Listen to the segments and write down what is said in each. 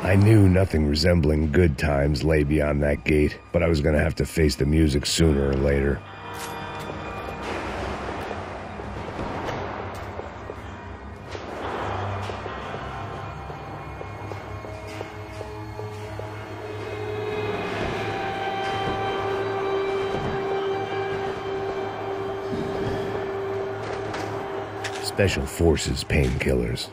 I knew nothing resembling good times lay beyond that gate, but I was gonna have to face the music sooner or later. Special Forces painkillers.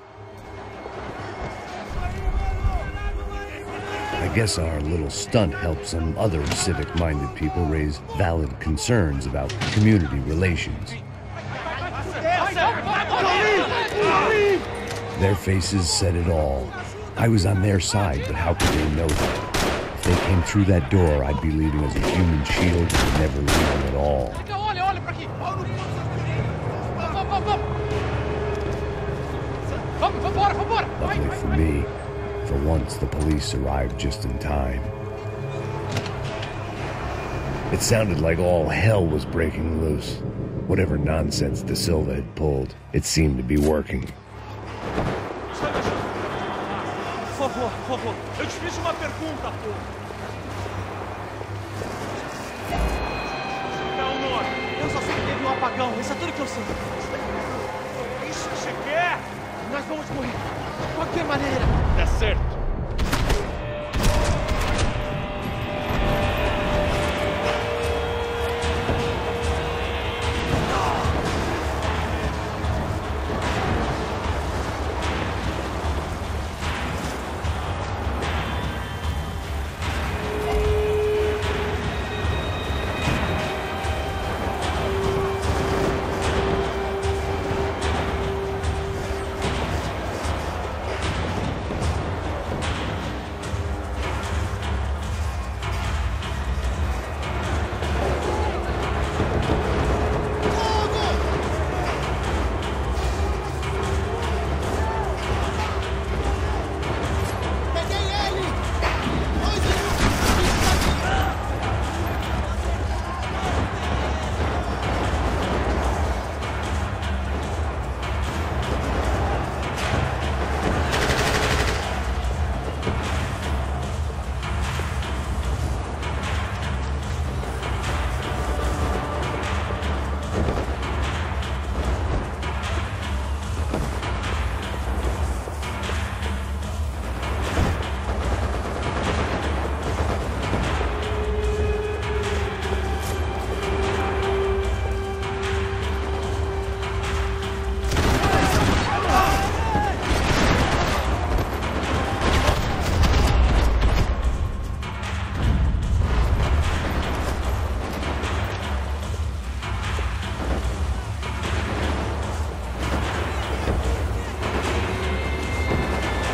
I guess our little stunt helped some other civic-minded people raise valid concerns about community relations. Their faces said it all. I was on their side, but how could they know that? If they came through that door, I'd be leaving as a human shield and never leaving at all. Luckily for me, for once the police arrived just in time. It sounded like all hell was breaking loose. Whatever nonsense De Silva had pulled, it seemed to be working. Por favor, eu te fiz uma pergunta, pô. Não, Nora, eu só sei que teve um apagão, isso é tudo que eu sei. Isso que você quer? Nós vamos morrer, de qualquer maneira. Tá certo.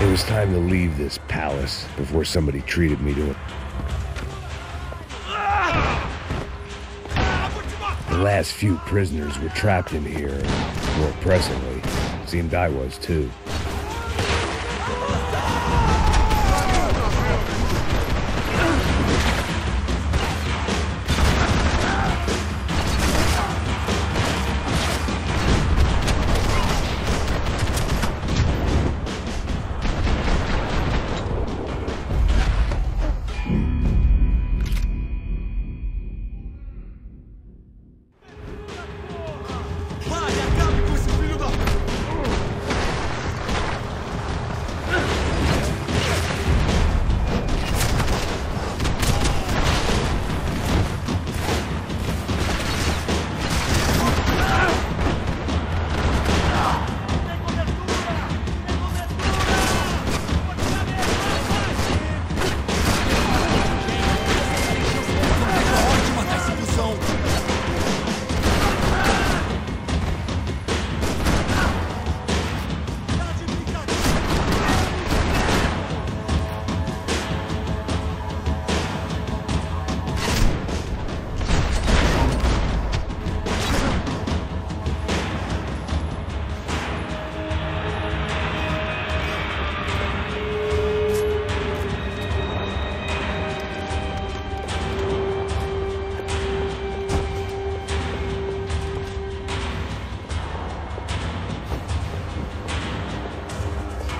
It was time to leave this palace before somebody treated me to it. The last few prisoners were trapped in here, and more pressingly, seemed I was too.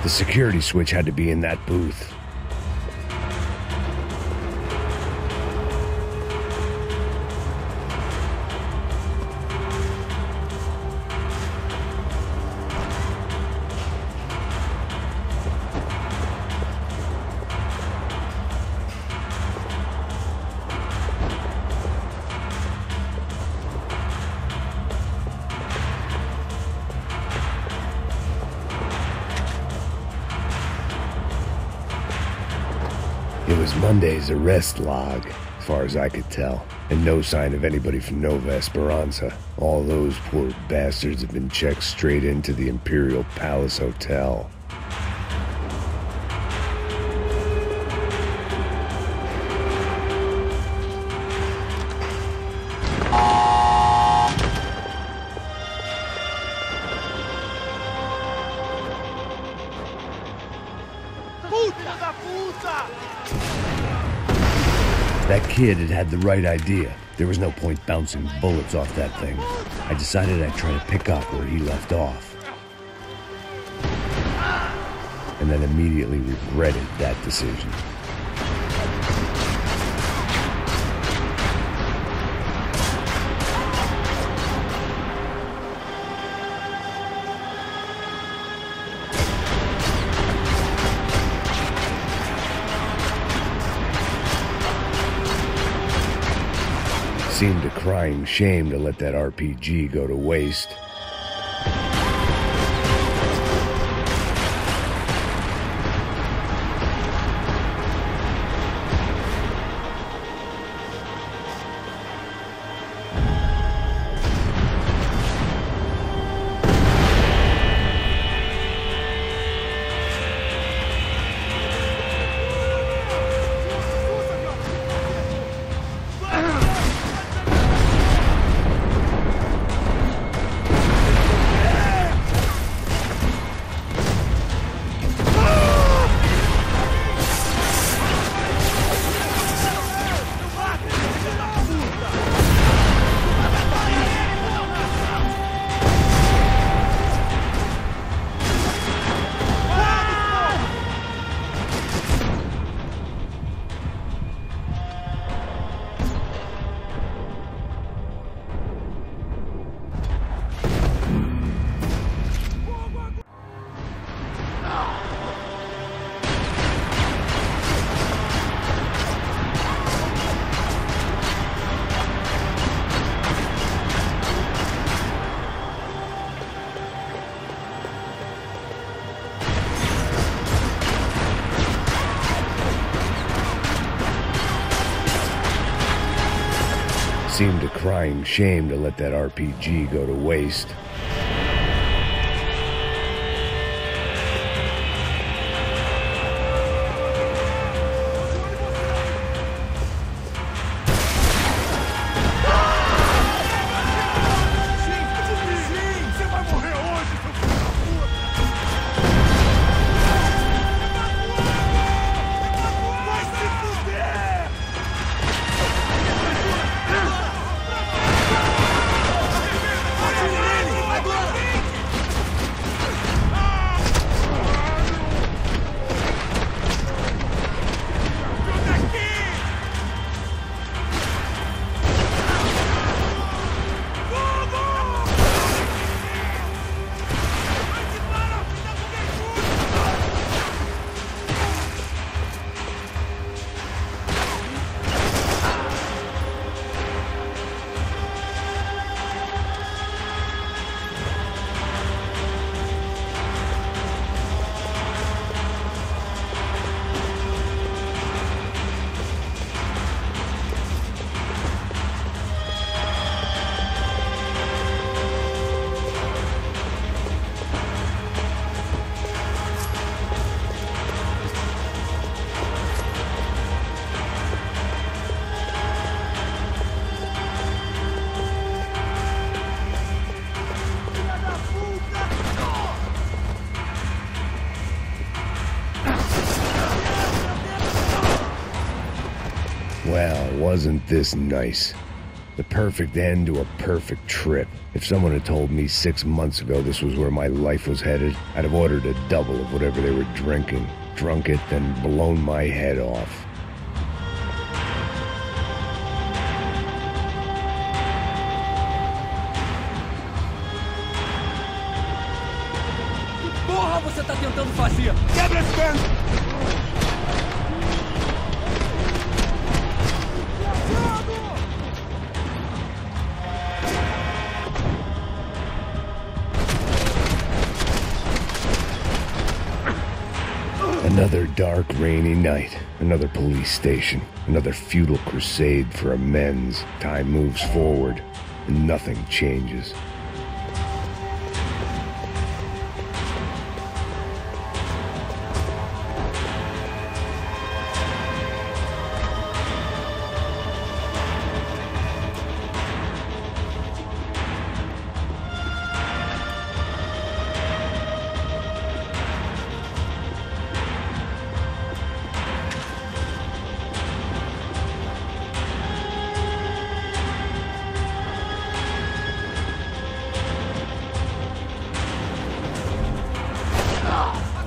The security switch had to be in that booth. It was Monday's arrest log, as far as I could tell, and no sign of anybody from Nova Esperanza. All those poor bastards have been checked straight into the Imperial Palace Hotel. That kid had the right idea. There was no point bouncing bullets off that thing. I decided I'd try to pick up where he left off. And then immediately regretted that decision. Seemed a crying shame to let that RPG go to waste. Seemed a crying shame to let that RPG go to waste. Well, wasn't this nice? The perfect end to a perfect trip. If someone had told me 6 months ago this was where my life was headed, I'd have ordered a double of whatever they were drinking, drunk it, then blown my head off. Porra, você tá tentando fazer? Quebra esse cano! Another dark, rainy night. Another police station, another futile crusade for amends. Time moves forward, and nothing changes.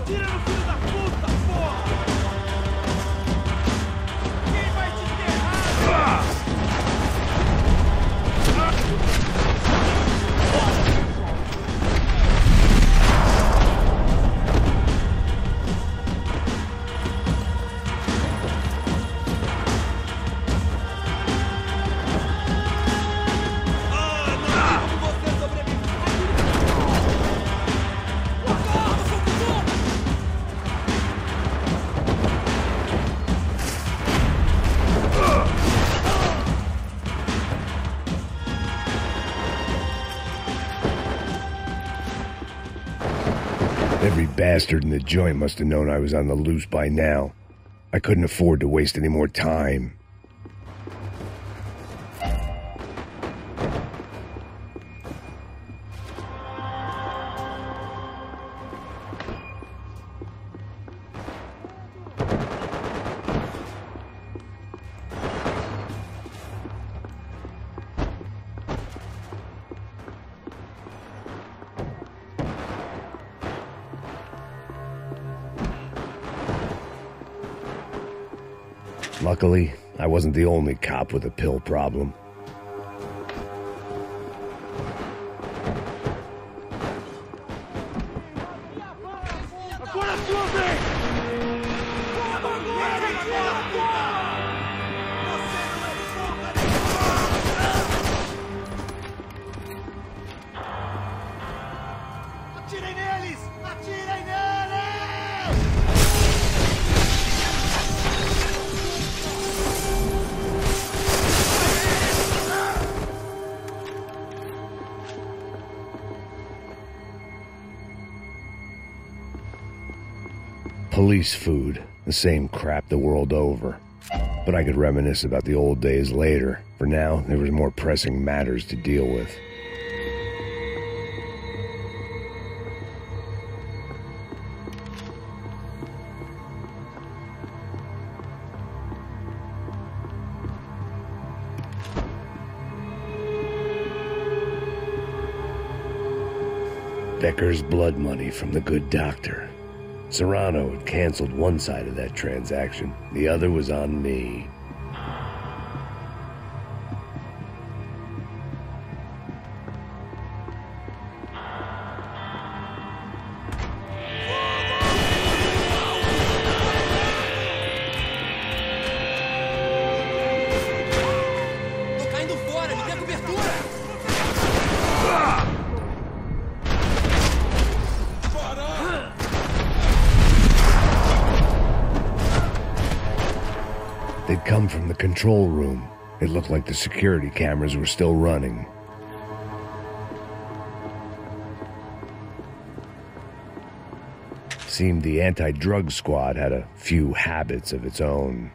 Atira no filho da puta, porra! Quem vai te enterrar? Every bastard in the joint must have known I was on the loose by now. I couldn't afford to waste any more time. Luckily, I wasn't the only cop with a pill problem. Agora é sua vez! Atirem neles! Atirem neles! Police food, the same crap the world over. But I could reminisce about the old days later. For now, there was more pressing matters to deal with. Becker's blood money from the good doctor. Serrano had canceled one side of that transaction. The other was on me. Tô caindo fora, me dê cobertura! They'd come from the control room. It looked like the security cameras were still running. Seemed the anti-drug squad had a few habits of its own.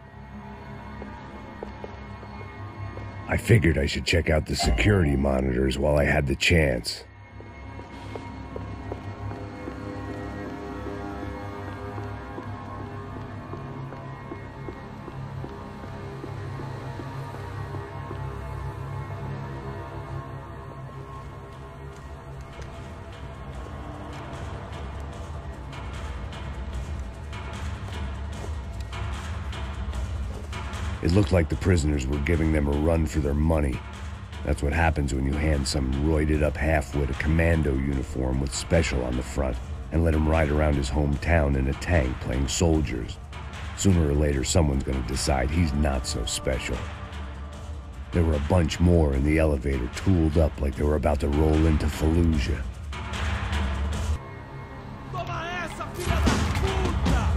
I figured I should check out the security monitors while I had the chance. It looked like the prisoners were giving them a run for their money. That's what happens when you hand some roided-up halfwit a commando uniform with special on the front and let him ride around his hometown in a tank playing soldiers. Sooner or later, someone's gonna decide he's not so special. There were a bunch more in the elevator, tooled up like they were about to roll into Fallujah. Toma essa, filha da puta!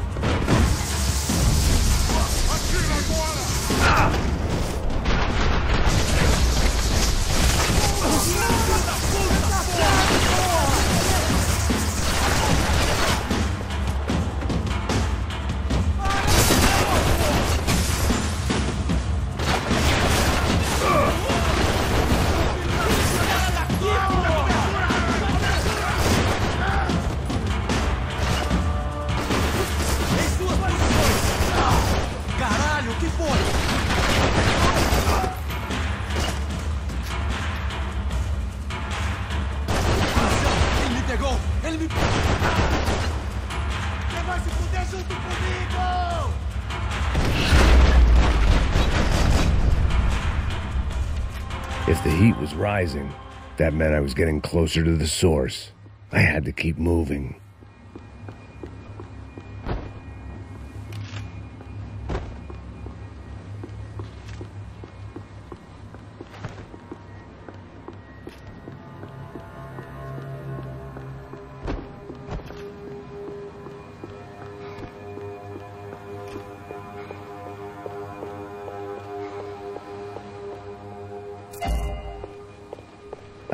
Você vai se fuder junto comigo! If the heat was rising, that meant I was getting closer to the source. I had to keep moving.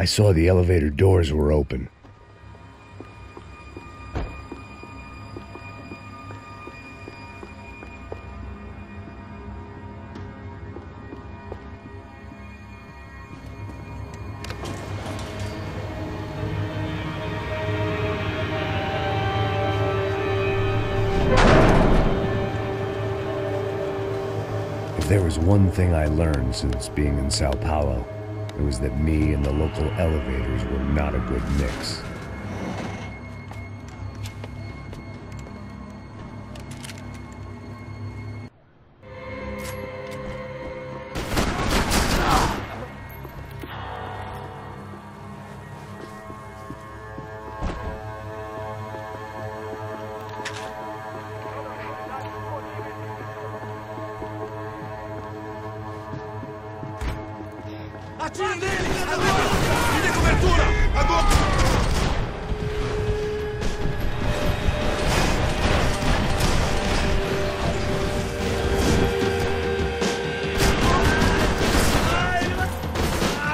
I saw the elevator doors were open. If there was one thing I learned since being in Sao Paulo, it was that me and the local elevators were not a good mix. Atira nele! Agora! Me dê cobertura! Agora!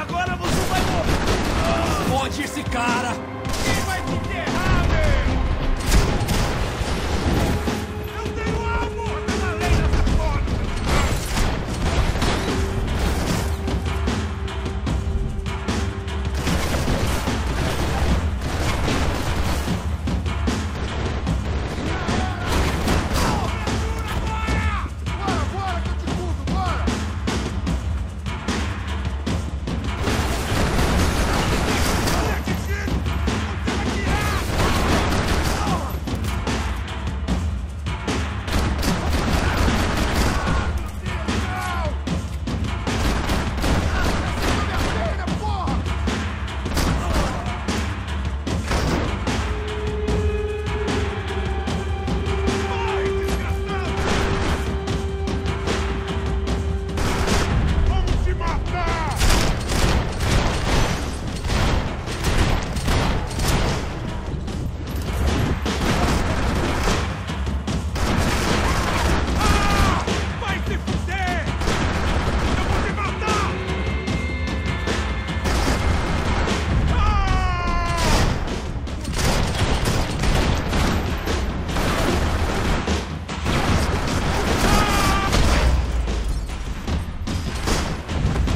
Agora você vai morrer! Onde esse cara? Quem vai te enterrar, meu? Eu tenho algo! Tá na lei dessa porra!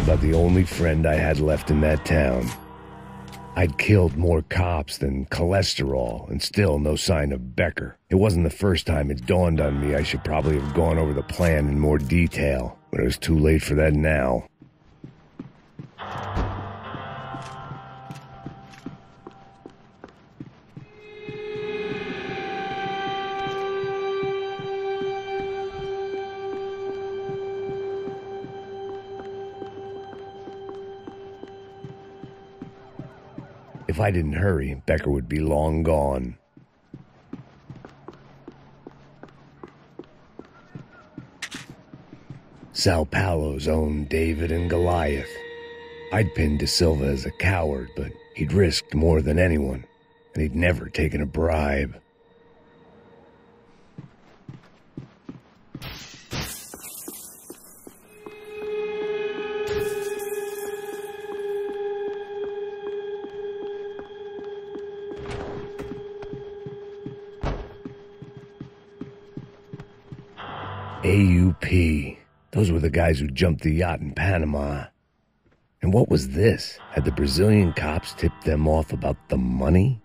About the only friend I had left in that town. I'd killed more cops than cholesterol, and still no sign of Becker. It wasn't the first time it dawned on me I should probably have gone over the plan in more detail, but it was too late for that now. If I didn't hurry, Becker would be long gone. Sao Paulo's own David and Goliath. I'd pinned De Silva as a coward, but he'd risked more than anyone, and he'd never taken a bribe. AUP. Those were the guys who jumped the yacht in Panama. And what was this? Had the Brazilian cops tipped them off about the money?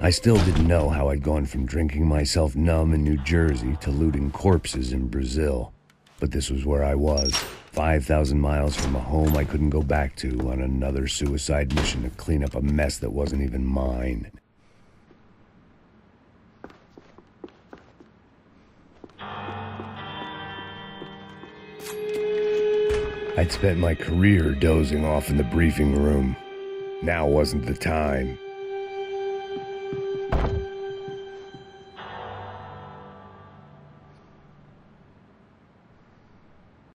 I still didn't know how I'd gone from drinking myself numb in New Jersey to looting corpses in Brazil. But this was where I was, 5,000 miles from a home I couldn't go back to, on another suicide mission to clean up a mess that wasn't even mine. I'd spent my career dozing off in the briefing room. Now wasn't the time.